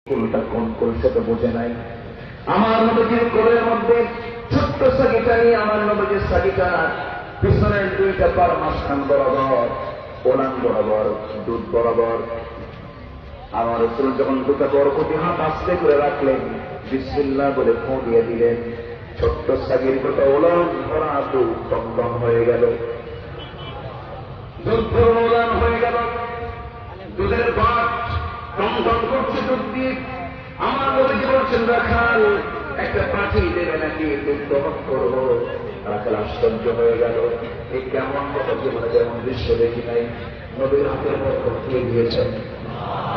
কোনটা কোন করছে তো বোঝে নাই। আমার নবীজির কোলের মধ্যে ছোট্ট সাকিটা নিয়ে আমার নবীজির সাকিটা পিছনের দুইটা পার মাঝখান বরাবর, ওলান বরাবর, দুধ বরাবর। আমার রাসূল যখন দুটা বরকতি হাত আস্তে করে রাখলেন, বিসমিল্লাহ বলে ফোঁ দিয়ে দিলেন, ছোট্ট সাকির দুটো ওলান ভরা দুধ টকটক হয়ে গেল, দুধ ভরা ওলান হয়ে গেল, দুধের বাট টনটন করছে দুধ দিয়ে। আমার নবীজি বলছেন, রাখাল একটা পাঠি দেবে নাকি দুধ দহন করবো? রাখাল আশ্চর্য হয়ে গেল, এই কেমন কথা, জীবনে যেমন দৃশ্য দেখি নাই। নবীর হাতের বরকত দিয়ে দিয়েছেন,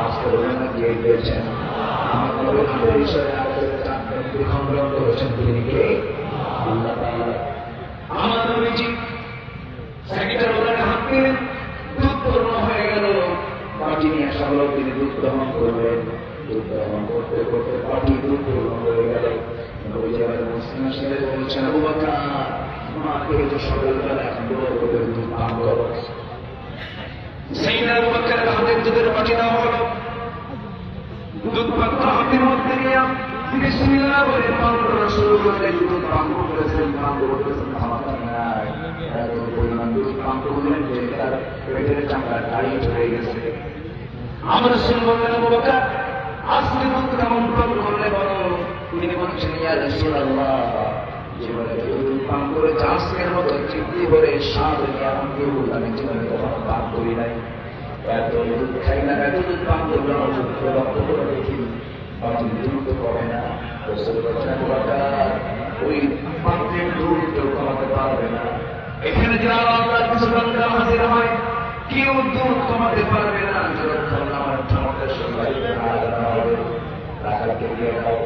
আজকে বলে না দিয়ে দিয়েছেন। আমার নবীর হাতের ঈশ্বরে খণ্ডন করেছেন তিনি কে? আল্লাহ তাআলা। আমার নবীজি সেকেন্ডের ওলানে হাত দিলেন, দুধ পূর্ণ হয়ে গেল, পাটি নিয়ে আসা হলো, তিনি দুধ গ্রহণ করলেন। দুধ গ্রহণ করতে করতে পাটি দুধ পূর্ণ হয়ে গেল। নবীজি আমাদের মুসলিমের সাথে বলছেন, আবু বকর মাকে তো সকালবেলা এক বড় করে দুধ পান করো। সাইয়েদনা আবু বকরের হাতে দুধের পাটি দেওয়া হলো, দুধ পাত্র হাতের মধ্যে নিয়ে বিসমিল্লাহ বলে পান করা শুরু করলেন। দুধ পান করতেছেন, পান করতেছেন, থামাতে নাই। এত পরিমাণ দুধ পান করলেন যে তার পেটের চামড়া টাইট হয়ে গেছে। আমার রাসূল বললেন, আবু বকর আজকে দুধ কেমন পান করলে বলো? তিনি বলছেন, ইয়া রাসূলুল্লাহ, জীবনে দুধ পান করে আজকের মতো তৃপ্তি ভরে স্বাদ নিয়ে আমাকে আমি জীবনে কখনো পান করি নাই। এত দুধ খাই না, এত দুধ পান করলে আমার চোখে রক্ত করে দেখি, বাকি দুধ তো কমে না। রাসূল বলছেন, আবু বকর ওই পাত্রের দুধ কেউ কমাতে পারবে না। এখানে যারা আল্লাহর কিছু বান্দা হাজির হয়, কেউ দুধ কমাতে পারবে না। যতক্ষণ আমার ক্ষমতার সঙ্গে হবে, রাখালকে দিয়ে দাও,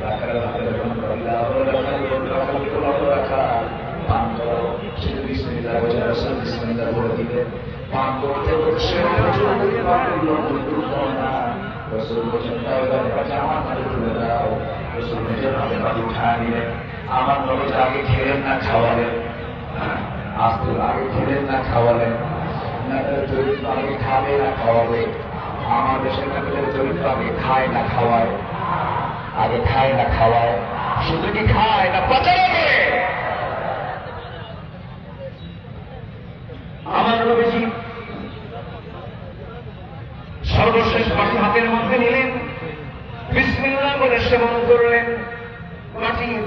রাখালের হাতে যখন রাখালকে তোলাও, রাখা পান করো। সে বিসমিল্লাহ বলে, রাসূল বিসমিল্লাহ বলে দিলেন, পান করতে বসে দুধ কমে না। রাসূল বলছেন, তাও কাছে আমার হাতে তুলে দাও। রাসূল নিজের হাতে বাড়ি উঠায় নিলেন। আমার নবীজি আগে খেলেন না খাওয়ালেন, আস্তে আগে খেলেন না খাওয়ালেন, চরিত্র আগে খাবে না খাওয়াবে। আমার দেশের কাছে চরিত্র আগে খায় না খাওয়ায়, আগে খায় না খাওয়ায়, শুধু কি খায় না পচাবে।